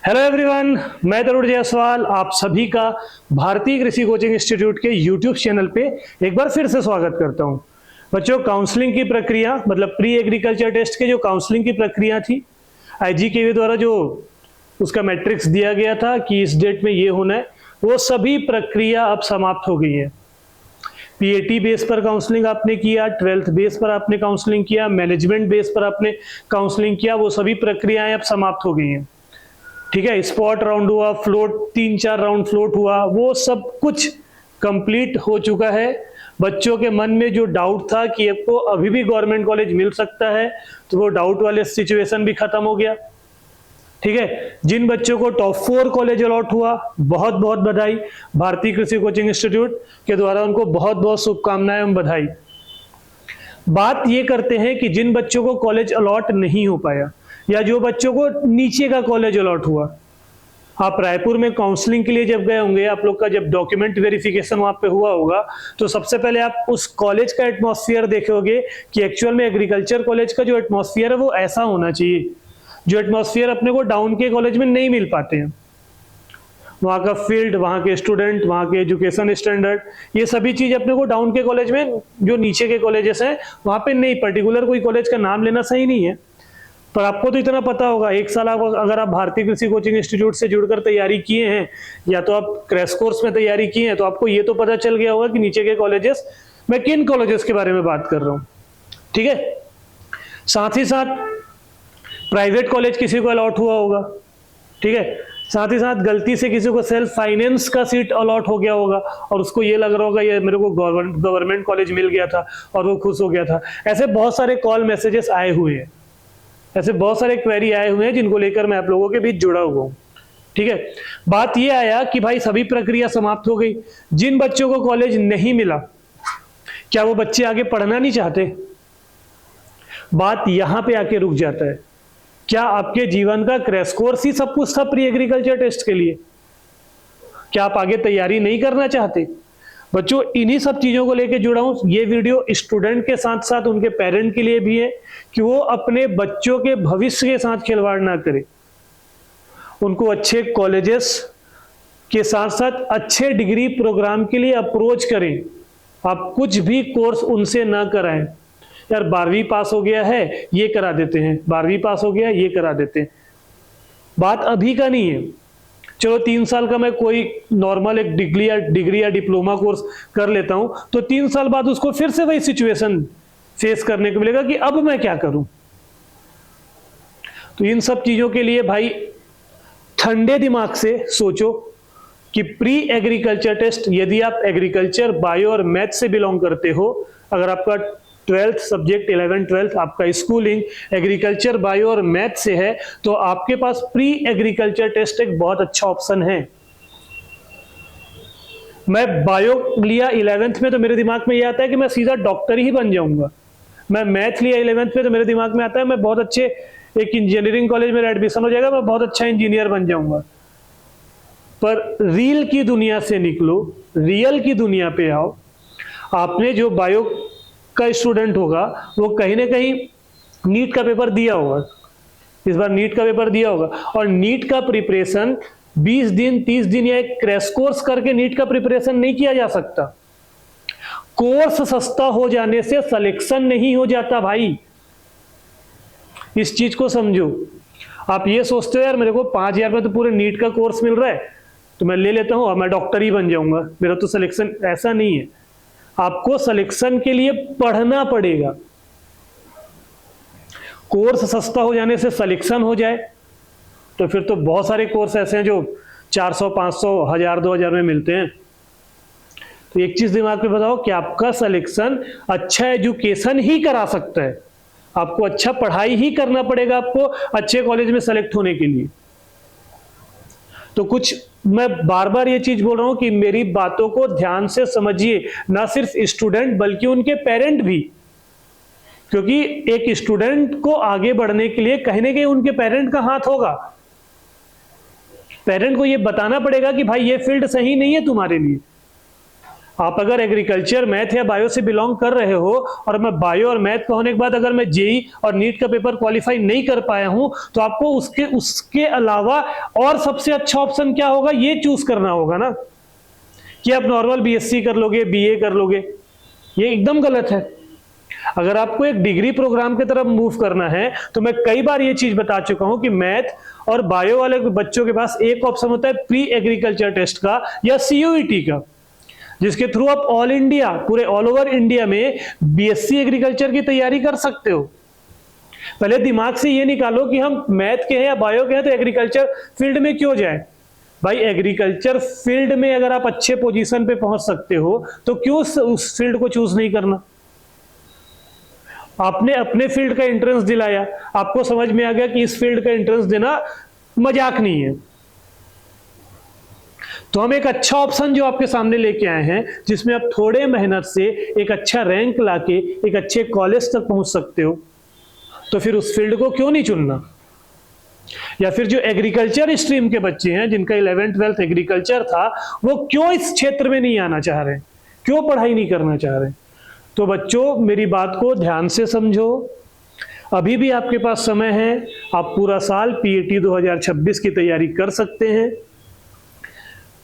Hello everyone, मैं तरुण जायसवाल आप सभी का भारतीय कृषि कोचिंग इंस्टीट्यूट के यूट्यूब चैनल पे एक बार फिर से स्वागत करता हूं। बच्चों, काउंसलिंग की प्रक्रिया मतलब प्री एग्रीकल्चर टेस्ट के जो काउंसलिंग की प्रक्रिया थी, आईजीकेवी द्वारा जो उसका मैट्रिक्स दिया गया था कि इस डेट में ये होना है, वो सभी प्रक्रिया अब समाप्त हो गई है। पीएटी बेस पर काउंसलिंग आपने किया, 12th बेस पर आपने काउंसलिंग किया, मैनेजमेंट बेस पर आपने काउंसलिंग किया, वो सभी प्रक्रियाएं अब समाप्त हो गई हैं। ठीक है, स्पॉट राउंड हुआ, फ्लोट 3-4 राउंड फ्लोट हुआ, वो सब कुछ कंप्लीट हो चुका है। बच्चों के मन में जो डाउट था कि आपको अभी भी गवर्नमेंट कॉलेज मिल सकता है, तो वो डाउट वाले सिचुएशन भी खत्म हो गया। ठीक है, जिन बच्चों को टॉप 4 कॉलेज अलॉट हुआ, बहुत बहुत बधाई। भारतीय कृषि कोचिंग इंस्टीट्यूट के द्वारा उनको बहुत बहुत शुभकामनाएं एवं बधाई। बात ये करते हैं कि जिन बच्चों को कॉलेज अलॉट नहीं हो पाया या जो बच्चों को नीचे का कॉलेज अलॉट हुआ, आप रायपुर में काउंसलिंग के लिए जब गए होंगे, आप लोग का जब डॉक्यूमेंट वेरिफिकेशन वहां पे हुआ होगा, तो सबसे पहले आप उस कॉलेज का एटमॉस्फेयर देखोगे कि एक्चुअल में एग्रीकल्चर कॉलेज का जो एटमॉस्फेयर है वो ऐसा होना चाहिए, जो एटमॉस्फेयर अपने को डाउन के कॉलेज में नहीं मिल पाते हैं। वहाँ का फील्ड, वहाँ के स्टूडेंट, वहाँ के एजुकेशन स्टैंडर्ड, ये सभी चीज अपने को डाउन के कॉलेज में, जो नीचे के कॉलेजेस हैं वहाँ पे नहीं। पर्टिकुलर कोई कॉलेज का नाम लेना सही नहीं है, पर आपको तो इतना पता होगा, एक साल अगर आप भारतीय कृषि कोचिंग इंस्टीट्यूट से जुड़कर तैयारी किए हैं या तो आप क्रैश कोर्स में तैयारी किए हैं, तो आपको ये तो पता चल गया होगा कि नीचे के कॉलेजेस, मैं किन कॉलेजेस के बारे में बात कर रहा हूँ। ठीक है, साथ ही साथ प्राइवेट कॉलेज किसी को अलॉट हुआ होगा। ठीक है, साथ ही साथ गलती से किसी को सेल्फ फाइनेंस का सीट अलॉट हो गया होगा और उसको ये लग रहा होगा ये मेरे को गवर्नमेंट कॉलेज मिल गया था और वो खुश हो गया था। ऐसे बहुत सारे कॉल मैसेजेस आए हुए हैं, ऐसे बहुत सारे क्वेरी आए हुए हैं जिनको लेकर मैं आप लोगों के बीच जुड़ा हुआ हूं। ठीक है, बात ये आया कि भाई सभी प्रक्रिया समाप्त हो गई। जिन बच्चों को कॉलेज नहीं मिला, क्या वो बच्चे आगे पढ़ना नहीं चाहते? बात यहां पे आके रुक जाता है। क्या आपके जीवन का क्रैश कोर्स ही सब कुछ था प्री एग्रीकल्चर टेस्ट के लिए? क्या आप आगे तैयारी नहीं करना चाहते? बच्चों, इन्हीं सब चीजों को लेकर जुड़ा हूं। ये वीडियो स्टूडेंट के साथ साथ उनके पेरेंट के लिए भी है कि वो अपने बच्चों के भविष्य के साथ खिलवाड़ ना करें, उनको अच्छे कॉलेजेस के साथ साथ अच्छे डिग्री प्रोग्राम के लिए अप्रोच करें। आप कुछ भी कोर्स उनसे ना कराएं। यार 12वीं पास हो गया है, ये करा देते हैं, 12वीं पास हो गया ये करा देते हैं। बात अभी का नहीं है। चलो 3 साल का मैं कोई नॉर्मल एक डिग्री या डिप्लोमा कोर्स कर लेता हूं, तो 3 साल बाद उसको फिर से वही सिचुएशन फेस करने को मिलेगा कि अब मैं क्या करूं। तो इन सब चीजों के लिए भाई ठंडे दिमाग से सोचो कि प्री एग्रीकल्चर टेस्ट, यदि आप एग्रीकल्चर, बायो और मैथ से बिलोंग करते हो, अगर आपका 12th सब्जेक्ट 11th 12th आपका स्कूलिंग एग्रीकल्चर, बायो और मैथ से है, तो आपके पास प्री एग्रीकल्चर टेस्ट एक बहुत अच्छा ऑप्शन है। मैं बायो लिया 11th में, तो मेरे दिमाग में ये आता है कि मैं सीधा डॉक्टर ही बन जाऊंगा। मैं मैथ लिया 11th में, तो मेरे दिमाग में आता है मैं बहुत अच्छे एक इंजीनियरिंग कॉलेज में एडमिशन हो जाएगा, मैं बहुत अच्छा इंजीनियर बन जाऊंगा। पर रील की दुनिया से निकलो, रियल की दुनिया पे आओ। आपने जो बायो का स्टूडेंट होगा वो कहीं ना कहीं नीट का पेपर दिया होगा, इस बार नीट का पेपर दिया होगा, और नीट का प्रिपरेशन 20 दिन 30 दिन या एक क्रैश कोर्स करके नीट का प्रिपरेशन नहीं किया जा सकता। कोर्स सस्ता हो जाने से सिलेक्शन नहीं हो जाता भाई, इस चीज को समझो। आप ये सोचते हो यार मेरे को 5,000 में तो पूरे नीट का कोर्स मिल रहा है, तो मैं ले लेता हूं और मैं डॉक्टर ही बन जाऊंगा, मेरा तो सिलेक्शन, ऐसा नहीं है। आपको सिलेक्शन के लिए पढ़ना पड़ेगा। कोर्स सस्ता हो जाने से सिलेक्शन हो जाए तो फिर तो बहुत सारे कोर्स ऐसे हैं जो 400 500 1000 2000 में मिलते हैं। तो एक चीज दिमाग में बताओ कि आपका सिलेक्शन अच्छा एजुकेशन ही करा सकता है, आपको अच्छा पढ़ाई ही करना पड़ेगा आपको अच्छे कॉलेज में सेलेक्ट होने के लिए। तो कुछ मैं बार बार ये चीज बोल रहा हूं कि मेरी बातों को ध्यान से समझिए, ना सिर्फ स्टूडेंट बल्कि उनके पेरेंट भी, क्योंकि एक स्टूडेंट को आगे बढ़ने के लिए कहीं ना कहीं उनके पेरेंट का हाथ होगा। पेरेंट को ये बताना पड़ेगा कि भाई ये फील्ड सही नहीं है तुम्हारे लिए। आप अगर एग्रीकल्चर, मैथ या बायो से बिलोंग कर रहे हो और मैं बायो और मैथ का होने के बाद अगर मैं जेई और नीट का पेपर क्वालिफाई नहीं कर पाया हूं, तो आपको उसके अलावा और सबसे अच्छा ऑप्शन क्या होगा ये चूज करना होगा ना, कि आप नॉर्मल बीएससी कर लोगे, बीए कर लोगे। ये एकदम गलत है। अगर आपको एक डिग्री प्रोग्राम की तरफ मूव करना है तो मैं कई बार ये चीज बता चुका हूं कि मैथ और बायो वाले बच्चों के पास एक ऑप्शन होता है प्री एग्रीकल्चर टेस्ट का या सीयूईटी का, जिसके थ्रू आप ऑल इंडिया, पूरे ऑल ओवर इंडिया में बीएससी एग्रीकल्चर की तैयारी कर सकते हो। पहले दिमाग से ये निकालो कि हम मैथ के हैं या बायो के हैं तो एग्रीकल्चर फील्ड में क्यों जाए। भाई एग्रीकल्चर फील्ड में अगर आप अच्छे पोजीशन पे पहुंच सकते हो तो क्यों उस फील्ड को चूज नहीं करना। आपने अपने फील्ड का एंट्रेंस दिलाया, आपको समझ में आ गया कि इस फील्ड का एंट्रेंस देना मजाक नहीं है, तो हम एक अच्छा ऑप्शन जो आपके सामने लेके आए हैं, जिसमें आप थोड़े मेहनत से एक अच्छा रैंक लाके एक अच्छे कॉलेज तक पहुंच सकते हो, तो फिर उस फील्ड को क्यों नहीं चुनना। या फिर जो एग्रीकल्चर स्ट्रीम के बच्चे हैं जिनका 11th-12th एग्रीकल्चर था, वो क्यों इस क्षेत्र में नहीं आना चाह रहे, क्यों पढ़ाई नहीं करना चाह रहे। तो बच्चों मेरी बात को ध्यान से समझो, अभी भी आपके पास समय है, आप पूरा साल पीएटी 2026 की तैयारी कर सकते हैं।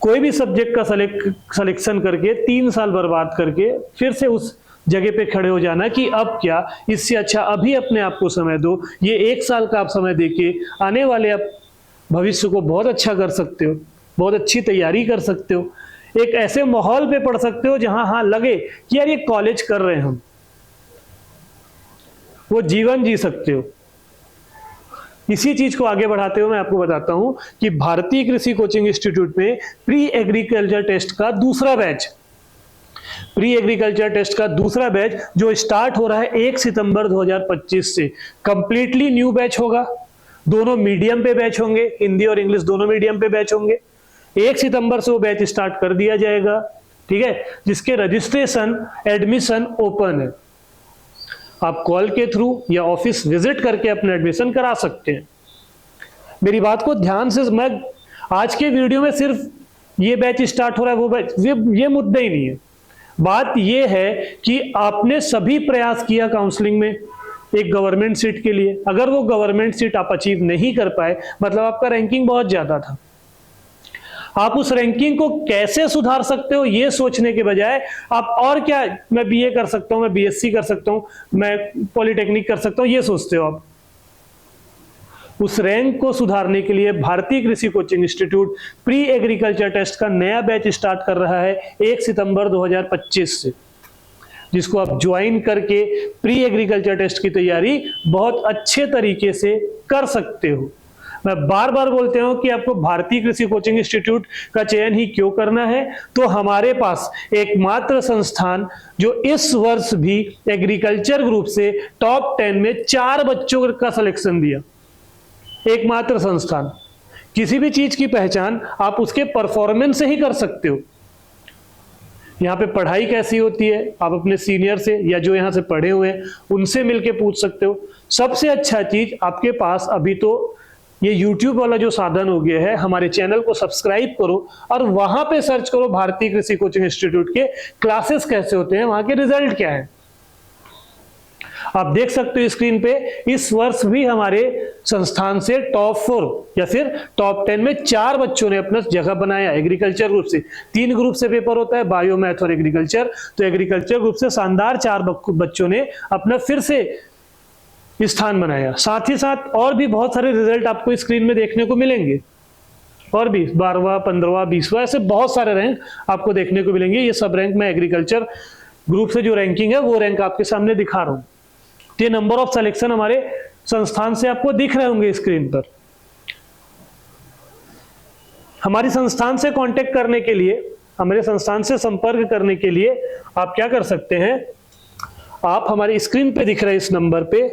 कोई भी सब्जेक्ट का सिलेक्शन करके 3 साल बर्बाद करके फिर से उस जगह पे खड़े हो जाना कि अब क्या, इससे अच्छा अभी अपने आप को समय दो। ये 1 साल का आप समय देके आने वाले आप भविष्य को बहुत अच्छा कर सकते हो, बहुत अच्छी तैयारी कर सकते हो, एक ऐसे माहौल पे पढ़ सकते हो जहां हाँ लगे कि यार ये कॉलेज कर रहे हैं हम, वो जीवन जी सकते हो। इसी चीज को आगे बढ़ाते हुए मैं आपको बताता हूं कि भारतीय कृषि कोचिंग इंस्टीट्यूट में प्री एग्रीकल्चर टेस्ट का दूसरा बैच, प्री एग्रीकल्चर टेस्ट का दूसरा बैच जो स्टार्ट हो रहा है 1 सितंबर 2025 से, कंप्लीटली न्यू बैच होगा। दोनों मीडियम पे बैच होंगे, हिंदी और इंग्लिश दोनों मीडियम पे बैच होंगे। 1 सितंबर से वो बैच स्टार्ट कर दिया जाएगा, ठीक है, जिसके रजिस्ट्रेशन एडमिशन ओपन है। आप कॉल के थ्रू या ऑफिस विजिट करके अपना एडमिशन करा सकते हैं। मेरी बात को ध्यान से, मैं आज के वीडियो में सिर्फ ये बैच स्टार्ट हो रहा है वो बैच, ये मुद्दा ही नहीं है। बात ये है कि आपने सभी प्रयास किया काउंसलिंग में एक गवर्नमेंट सीट के लिए, अगर वो गवर्नमेंट सीट आप अचीव नहीं कर पाए, मतलब आपका रैंकिंग बहुत ज्यादा था, आप उस रैंकिंग को कैसे सुधार सकते हो ये सोचने के बजाय आप और क्या, मैं बीए कर सकता हूं, मैं बीएससी कर सकता हूं, मैं पॉलिटेक्निक कर सकता हूं, ये सोचते हो आप। उस रैंक को सुधारने के लिए भारतीय कृषि coaching institute pre agriculture test का नया बैच स्टार्ट कर रहा है 1 सितंबर 2025 से, जिसको आप ज्वाइन करके प्री एग्रीकल्चर टेस्ट की तैयारी बहुत अच्छे तरीके से कर सकते हो। मैं बार बार बोलते हूं कि आपको भारतीय कृषि कोचिंग इंस्टीट्यूट का चयन ही क्यों करना है, तो हमारे पास एकमात्र संस्थान जो इस वर्ष भी एग्रीकल्चर ग्रुप से टॉप 10 में 4 बच्चों का सिलेक्शन दिया, एकमात्र संस्थान। किसी भी चीज की पहचान आप उसके परफॉर्मेंस से ही कर सकते हो। यहाँ पे पढ़ाई कैसी होती है आप अपने सीनियर से या जो यहाँ से पढ़े हुए हैं उनसे मिलके पूछ सकते हो। सबसे अच्छा चीज आपके पास अभी तो ये YouTube वाला जो साधन हो गया है, हमारे चैनल को सब्सक्राइब करो और वहां पे सर्च करो भारतीय कृषि कोचिंग इंस्टीट्यूट के क्लासेस कैसे होते हैं, वहां के रिजल्ट क्या है। आप देख सकते हो स्क्रीन पे, इस वर्ष भी हमारे संस्थान से टॉप 4 या फिर टॉप 10 में 4 बच्चों ने अपना जगह बनाया एग्रीकल्चर ग्रुप से। 3 ग्रुप से पेपर होता है, बायो, मैथ और एग्रीकल्चर, तो एग्रीकल्चर ग्रुप से शानदार 4 बच्चों ने अपना फिर से स्थान बनाया। साथ ही साथ और भी बहुत सारे रिजल्ट आपको स्क्रीन में देखने को मिलेंगे, और भी 12वां, 15वां, 20वां, ऐसे बहुत सारे रैंक आपको देखने को मिलेंगे। ये सब रैंक मैं एग्रीकल्चर ग्रुप से जो रैंकिंग है वो रैंक आपके सामने दिखा रहा हूं। ये नंबर ऑफ सिलेक्शन हमारे संस्थान से आपको दिख रहे होंगे स्क्रीन पर। हमारी संस्थान से कांटेक्ट करने के लिए, हमारे संस्थान से संपर्क करने के लिए आप क्या कर सकते हैं, आप हमारी स्क्रीन पे दिख रहे इस नंबर पे,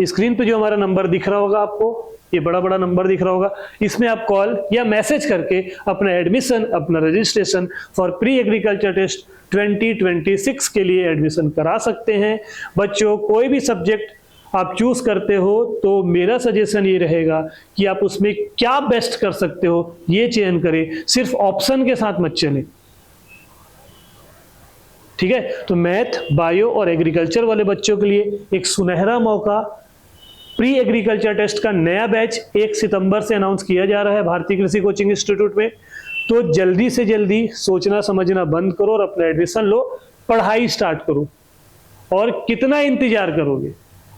स्क्रीन पे जो हमारा नंबर दिख रहा होगा आपको, ये बड़ा बड़ा नंबर दिख रहा होगा, इसमें आप कॉल या मैसेज करके अपना एडमिशन, अपना registration for pre agriculture test 2026 के लिए एडमिशन करा सकते हैं। बच्चों कोई भी सब्जेक्ट आप चूज करते हो तो मेरा सजेशन ये रहेगा कि आप उसमें क्या बेस्ट कर सकते हो ये चयन करें, सिर्फ ऑप्शन के साथ मत चलें। ठीक है, तो मैथ, बायो और एग्रीकल्चर वाले बच्चों के लिए एक सुनहरा मौका, प्री एग्रीकल्चर टेस्ट का नया बैच 1 सितंबर से अनाउंस किया जा रहा है भारतीय कृषि कोचिंग इंस्टीट्यूट में। तो जल्दी से जल्दी सोचना समझना बंद करो और अपना एडमिशन लो, पढ़ाई स्टार्ट करो। और कितना इंतजार करोगे,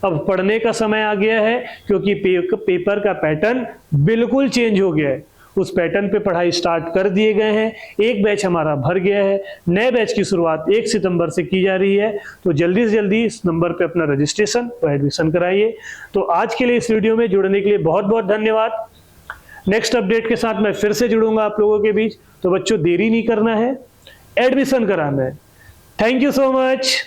अब पढ़ने का समय आ गया है, क्योंकि पेपर का पैटर्न बिल्कुल चेंज हो गया है। उस पैटर्न पे पढ़ाई स्टार्ट कर दिए गए हैं, एक बैच हमारा भर गया है, नए बैच की शुरुआत 1 सितंबर से की जा रही है। तो जल्दी से जल्दी इस नंबर पे अपना रजिस्ट्रेशन व एडमिशन कराइए। तो आज के लिए इस वीडियो में जुड़ने के लिए बहुत बहुत धन्यवाद। नेक्स्ट अपडेट के साथ मैं फिर से जुड़ूंगा आप लोगों के बीच। तो बच्चों, देरी नहीं करना है, एडमिशन कराना है। Thank you so much.